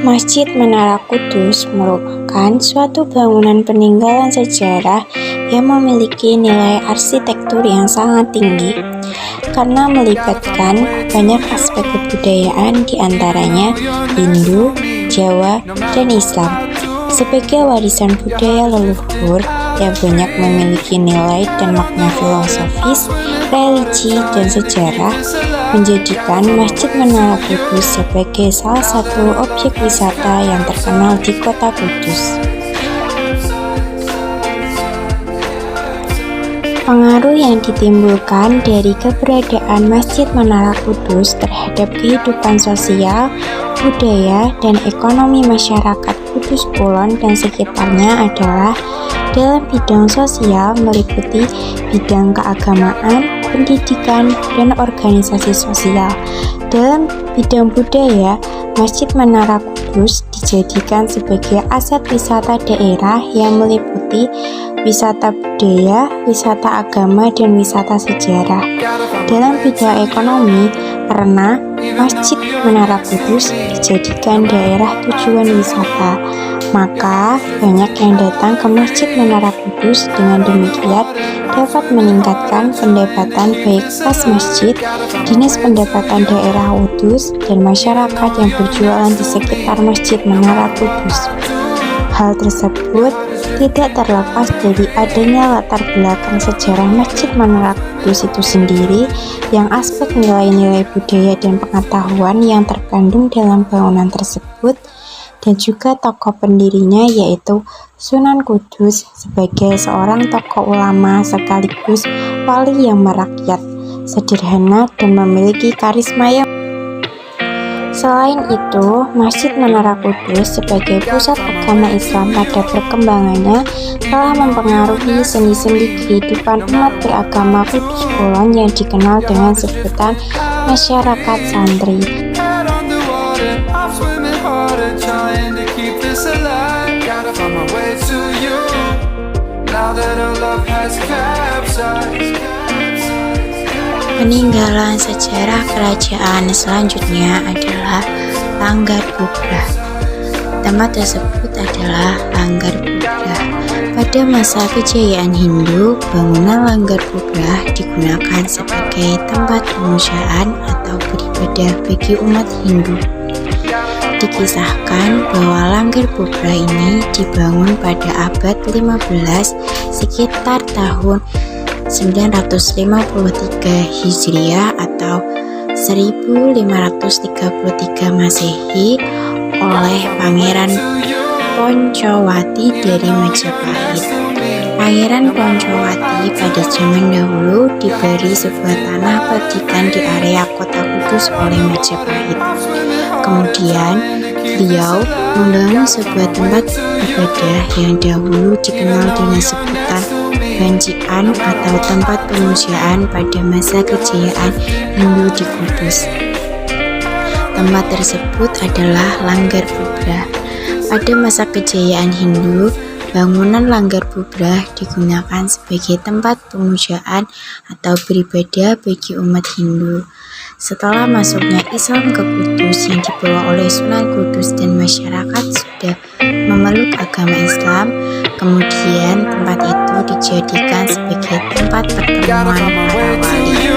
Masjid Menara Kudus merupakan suatu bangunan peninggalan sejarah yang memiliki nilai arsitektur yang sangat tinggi karena melibatkan banyak aspek kebudayaan, diantaranya Hindu, Jawa, dan Islam. Sebagai warisan budaya leluhur yang banyak memiliki nilai dan makna filosofis, religi, dan sejarah, menjadikan Masjid Menara Kudus sebagai salah satu objek wisata yang terkenal di kota Kudus. Pengaruh yang ditimbulkan dari keberadaan Masjid Menara Kudus terhadap kehidupan sosial, budaya, dan ekonomi masyarakat Kudus Kulon dan sekitarnya adalah dalam bidang sosial meliputi bidang keagamaan, pendidikan, dan organisasi sosial. Dalam bidang budaya, Masjid Menara Kudus dijadikan sebagai aset wisata daerah yang meliputi wisata budaya, wisata agama, dan wisata sejarah. Dalam bidang ekonomi, karena Masjid Menara Kudus dijadikan daerah tujuan wisata, maka banyak yang datang ke Masjid Menara Kudus. Dengan demikian dapat meningkatkan pendapatan baik kas masjid, dinas pendapatan daerah Kudus, dan masyarakat yang berjualan di sekitar Masjid Menara Kudus. Hal tersebut tidak terlepas dari adanya latar belakang sejarah Masjid Menara Kudus itu sendiri, yang aspek nilai-nilai budaya dan pengetahuan yang terkandung dalam bangunan tersebut, dan juga tokoh pendirinya yaitu Sunan Kudus sebagai seorang tokoh ulama sekaligus wali yang merakyat, sederhana, dan memiliki karisma yang. Selain itu, Masjid Menara Kudus sebagai pusat agama Islam pada perkembangannya telah mempengaruhi seni-seni kehidupan umat beragama Kudus Kulon yang dikenal dengan sebutan masyarakat santri. Peninggalan sejarah kerajaan selanjutnya adalah Langgar Bubrah. Tempat tersebut adalah Langgar Bubrah. Pada masa kejayaan Hindu, bangunan Langgar Bubrah digunakan sebagai tempat pemujaan atau beribadah bagi umat Hindu. Dikisahkan bahwa Langgar Bubrah ini dibangun pada abad 15 sekitar tahun 953 Hijriah atau 1533 Masehi oleh Pangeran Poncowati dari Majapahit. Pangeran Poncowati pada zaman dahulu diberi sebuah tanah perdikan di area kota Kudus oleh Majapahit. Kemudian beliau membangun sebuah tempat ibadah yang dahulu dikenal dengan sebutan Bancian atau tempat pemujaan pada masa kejayaan Hindu di Kudus. Tempat tersebut adalah Langgar Bubrah. Pada masa kejayaan Hindu, bangunan Langgar Bubrah digunakan sebagai tempat pemujaan atau beribadah bagi umat Hindu. Setelah masuknya Islam ke Kudus yang dibawa oleh Sunan Kudus dan masyarakat sudah memeluk agama Islam, kemudian tempat itu dijadikan sebagai tempat pertemuan para wali.